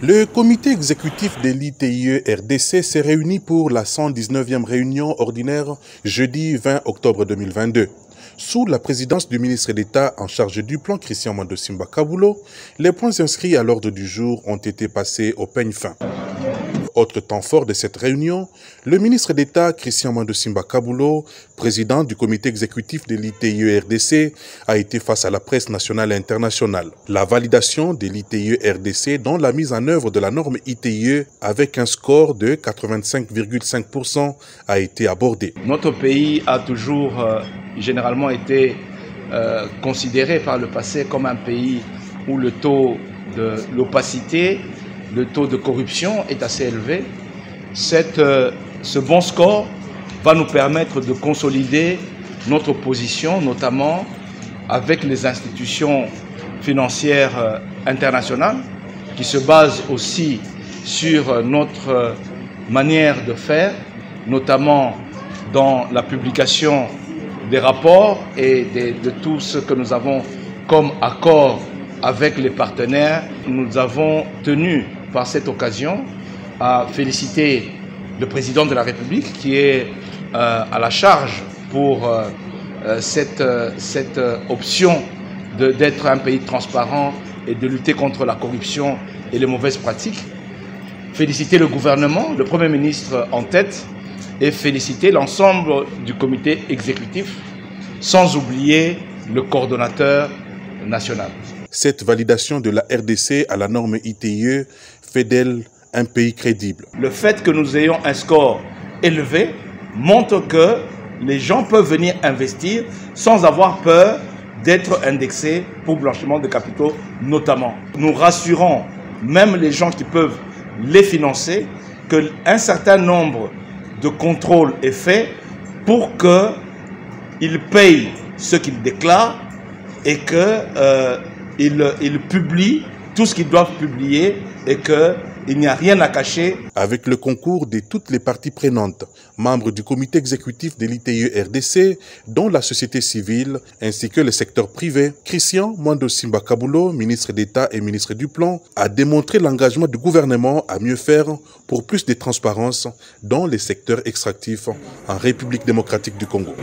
Le comité exécutif de l'ITIE RDC s'est réuni pour la 119e réunion ordinaire jeudi 20 octobre 2022. Sous la présidence du ministre d'État en charge du plan Christian Mando Simba Kabulo, les points inscrits à l'ordre du jour ont été passés au peigne fin. Autre temps fort de cette réunion, le ministre d'État Christian Mando Simba Kabulo, président du comité exécutif de l'ITIE RDC, a été face à la presse nationale et internationale. La validation de l'ITIE RDC dans la mise en œuvre de la norme ITIE avec un score de 85,5% a été abordée. Notre pays a toujours généralement été considéré par le passé comme un pays où le taux de l'opacité, le taux de corruption est assez élevé. Ce bon score va nous permettre de consolider notre position, notamment avec les institutions financières internationales, qui se basent aussi sur notre manière de faire, notamment dans la publication des rapports et de tout ce que nous avons comme accord avec les partenaires. Nous avons tenu par cette occasion à féliciter le président de la République qui est à la charge pour cette option d'être un pays transparent et de lutter contre la corruption et les mauvaises pratiques. Féliciter le gouvernement, le Premier ministre en tête, et féliciter l'ensemble du comité exécutif, sans oublier le coordonnateur national. Cette validation de la RDC à la norme ITIE fait d'elle un pays crédible. Le fait que nous ayons un score élevé montre que les gens peuvent venir investir sans avoir peur d'être indexés pour blanchiment de capitaux notamment. Nous rassurons même les gens qui peuvent les financer qu'un certain nombre de contrôles est fait pour qu'ils payent ce qu'ils déclarent et qu'ils publient tout ce qu'ils doivent publier et qu'il n'y a rien à cacher. Avec le concours de toutes les parties prenantes, membres du comité exécutif de l'ITIE RDC, dont la société civile ainsi que le secteur privé, Christian Mando Simba Kabulo, ministre d'État et ministre du Plan, a démontré l'engagement du gouvernement à mieux faire pour plus de transparence dans les secteurs extractifs en République démocratique du Congo.